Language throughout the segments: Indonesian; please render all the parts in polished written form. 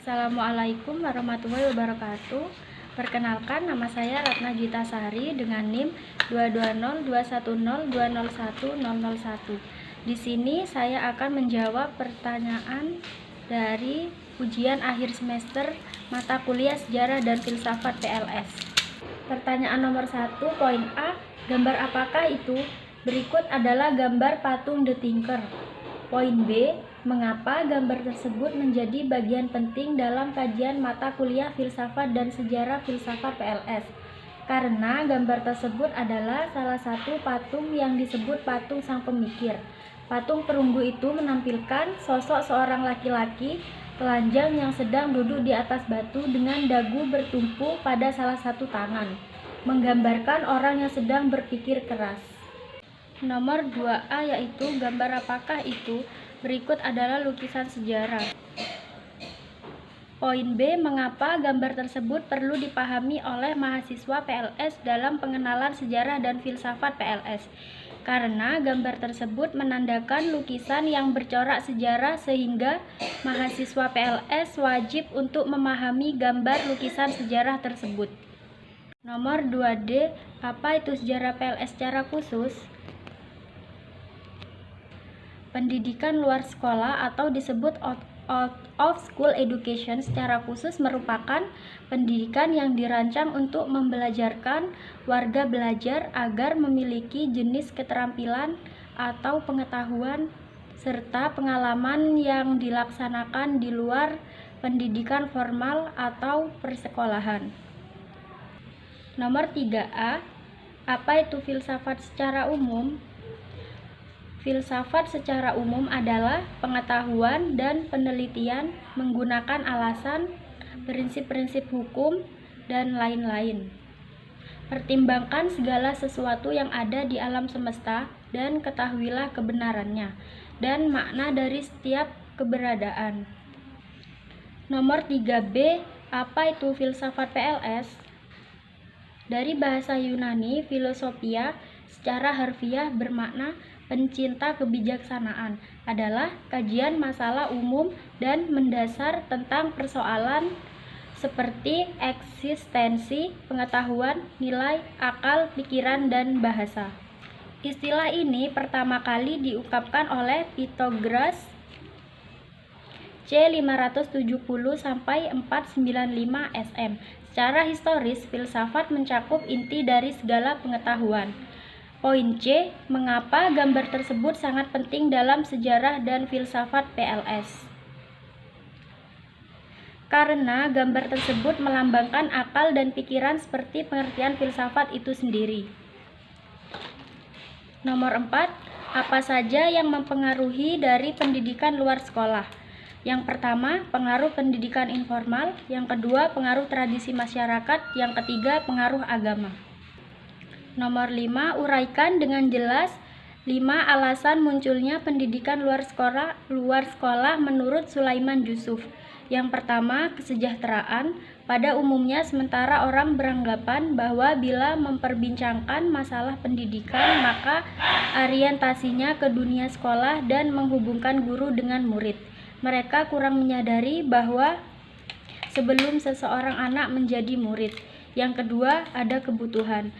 Assalamualaikum warahmatullahi wabarakatuh. Perkenalkan, nama saya Ratna Gita Sari dengan NIM 22021020101. Di sini saya akan menjawab pertanyaan dari ujian akhir semester mata kuliah Sejarah dan Filsafat PLS. Pertanyaan nomor 1, poin A, gambar apakah itu? Berikut adalah gambar patung The Tinker. Poin B, mengapa gambar tersebut menjadi bagian penting dalam kajian mata kuliah Filsafat dan Sejarah Filsafat PLS? Karena gambar tersebut adalah salah satu patung yang disebut patung sang pemikir. Patung perunggu itu menampilkan sosok seorang laki-laki telanjang yang sedang duduk di atas batu dengan dagu bertumpu pada salah satu tangan, menggambarkan orang yang sedang berpikir keras. Nomor 2A yaitu gambar apakah itu? Berikut adalah lukisan sejarah. Poin B, mengapa gambar tersebut perlu dipahami oleh mahasiswa PLS dalam pengenalan sejarah dan filsafat PLS? Karena gambar tersebut menandakan lukisan yang bercorak sejarah sehingga mahasiswa PLS wajib untuk memahami gambar lukisan sejarah tersebut. Nomor 2D, apa itu sejarah PLS secara khusus? Pendidikan luar sekolah atau disebut out of school education secara khusus merupakan pendidikan yang dirancang untuk membelajarkan warga belajar agar memiliki jenis keterampilan atau pengetahuan serta pengalaman yang dilaksanakan di luar pendidikan formal atau persekolahan. Nomor 3A, apa itu filsafat secara umum? Filsafat secara umum adalah pengetahuan dan penelitian menggunakan alasan, prinsip-prinsip hukum, dan lain-lain. Pertimbangkan segala sesuatu yang ada di alam semesta dan ketahuilah kebenarannya dan makna dari setiap keberadaan. Nomor 3B, apa itu filsafat PLS? Dari bahasa Yunani, filosofia secara harfiah bermakna pencinta kebijaksanaan, adalah kajian masalah umum dan mendasar tentang persoalan seperti eksistensi, pengetahuan, nilai, akal, pikiran, dan bahasa. Istilah ini pertama kali diungkapkan oleh Pythagoras C570-495 SM. Secara historis, filsafat mencakup inti dari segala pengetahuan. Poin C, mengapa gambar tersebut sangat penting dalam sejarah dan filsafat PLS? Karena gambar tersebut melambangkan akal dan pikiran seperti pengertian filsafat itu sendiri. Nomor 4, apa saja yang mempengaruhi dari pendidikan luar sekolah? Yang pertama, pengaruh pendidikan informal. Yang kedua, pengaruh tradisi masyarakat. Yang ketiga, pengaruh agama. Nomor 5, uraikan dengan jelas 5 alasan munculnya pendidikan luar sekolah menurut Sulaiman Yusuf. Yang pertama, kesejahteraan. Pada umumnya sementara orang beranggapan bahwa bila memperbincangkan masalah pendidikan, maka orientasinya ke dunia sekolah dan menghubungkan guru dengan murid. Mereka kurang menyadari bahwa sebelum seseorang anak menjadi murid. Yang kedua, ada kebutuhan.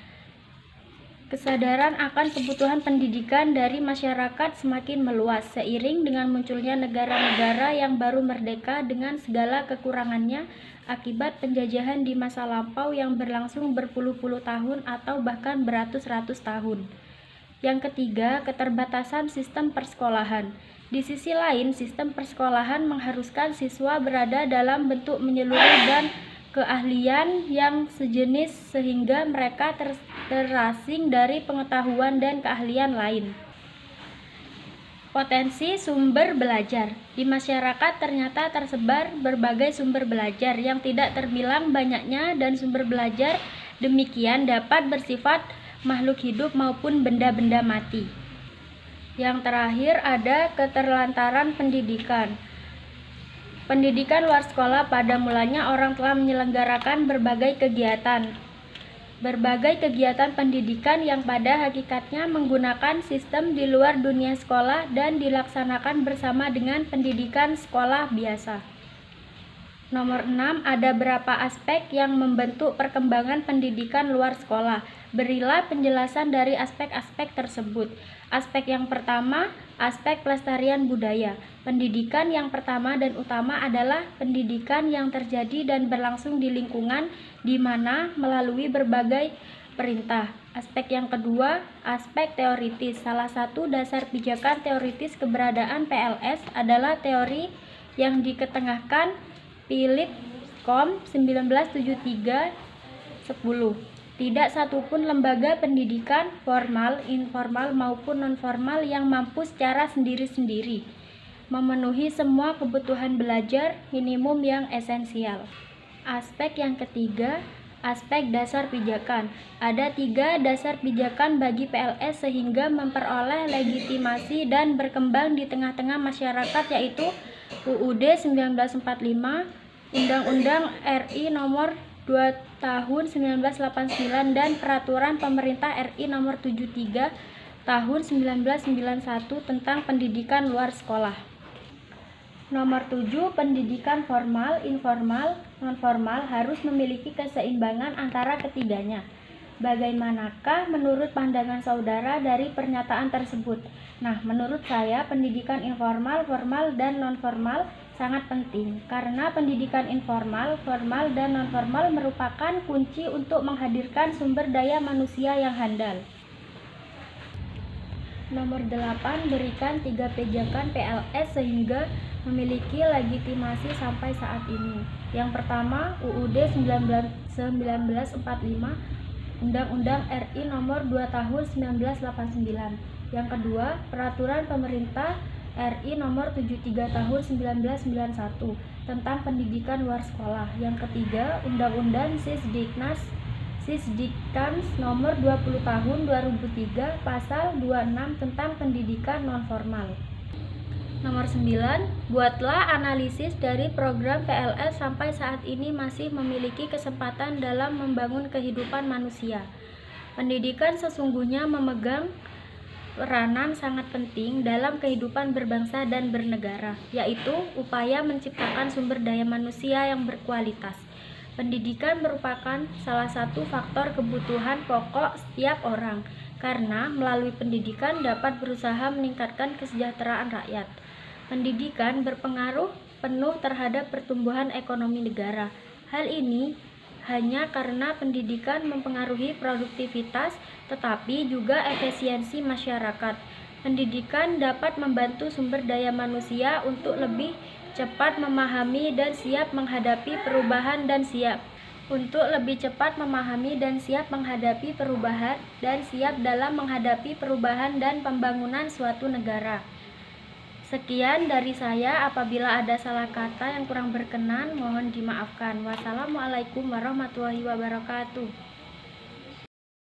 Kesadaran akan kebutuhan pendidikan dari masyarakat semakin meluas seiring dengan munculnya negara-negara yang baru merdeka dengan segala kekurangannya akibat penjajahan di masa lampau yang berlangsung berpuluh-puluh tahun atau bahkan beratus-ratus tahun. Yang ketiga, keterbatasan sistem persekolahan. Di sisi lain, sistem persekolahan mengharuskan siswa berada dalam bentuk menyeluruh dan keahlian yang sejenis sehingga mereka terasing dari pengetahuan dan keahlian lain. Potensi sumber belajar. Di masyarakat ternyata tersebar berbagai sumber belajar yang tidak terbilang banyaknya dan sumber belajar demikian dapat bersifat makhluk hidup maupun benda-benda mati. Yang terakhir ada keterlantaran pendidikan. Pendidikan luar sekolah pada mulanya orang telah menyelenggarakan berbagai kegiatan pendidikan yang pada hakikatnya menggunakan sistem di luar dunia sekolah dan dilaksanakan bersama dengan pendidikan sekolah biasa. Nomor 6, ada berapa aspek yang membentuk perkembangan pendidikan luar sekolah? Berilah penjelasan dari aspek-aspek tersebut. Aspek yang pertama, aspek pelestarian budaya. Pendidikan yang pertama dan utama adalah pendidikan yang terjadi dan berlangsung di lingkungan di mana melalui berbagai perintah. Aspek yang kedua, aspek teoritis. Salah satu dasar pijakan teoritis keberadaan PLS adalah teori yang diketengahkan Philip Com 1973-10. Tidak satupun lembaga pendidikan formal, informal maupun nonformal yang mampu secara sendiri-sendiri memenuhi semua kebutuhan belajar minimum yang esensial. Aspek yang ketiga, aspek dasar pijakan. Ada 3 dasar pijakan bagi PLS sehingga memperoleh legitimasi dan berkembang di tengah-tengah masyarakat, yaitu UUD 1945, Undang-Undang RI Nomor 2 Tahun 1989 dan Peraturan Pemerintah RI Nomor 73 Tahun 1991 tentang pendidikan luar sekolah. Nomor 7, pendidikan formal, informal, nonformal harus memiliki keseimbangan antara ketiganya. Bagaimanakah menurut pandangan saudara dari pernyataan tersebut? Nah, menurut saya pendidikan informal, formal, dan nonformal sangat penting karena pendidikan informal, formal, dan nonformal merupakan kunci untuk menghadirkan sumber daya manusia yang handal. Nomor 8, berikan 3 pijakan PLS sehingga memiliki legitimasi sampai saat ini. Yang pertama, UUD 1945, Undang-Undang RI Nomor 2 Tahun 1989. Yang kedua, Peraturan Pemerintah RI Nomor 73 Tahun 1991 tentang pendidikan luar sekolah. Yang ketiga, Undang-Undang Sisdiknas Nomor 20 Tahun 2003 Pasal 26 tentang pendidikan nonformal. Nomor 9, buatlah analisis dari program PLS sampai saat ini masih memiliki kesempatan dalam membangun kehidupan manusia. Pendidikan sesungguhnya memegang peranan sangat penting dalam kehidupan berbangsa dan bernegara, yaitu upaya menciptakan sumber daya manusia yang berkualitas. Pendidikan merupakan salah satu faktor kebutuhan pokok setiap orang, karena melalui pendidikan dapat berusaha meningkatkan kesejahteraan rakyat. Pendidikan berpengaruh penuh terhadap pertumbuhan ekonomi negara. Hal ini hanya karena pendidikan mempengaruhi produktivitas, tetapi juga efisiensi masyarakat. Pendidikan dapat membantu sumber daya manusia untuk lebih cepat memahami dan siap menghadapi perubahan dan siap dalam menghadapi perubahan dan pembangunan suatu negara. Sekian dari saya, apabila ada salah kata yang kurang berkenan mohon dimaafkan. Wassalamualaikum warahmatullahi wabarakatuh.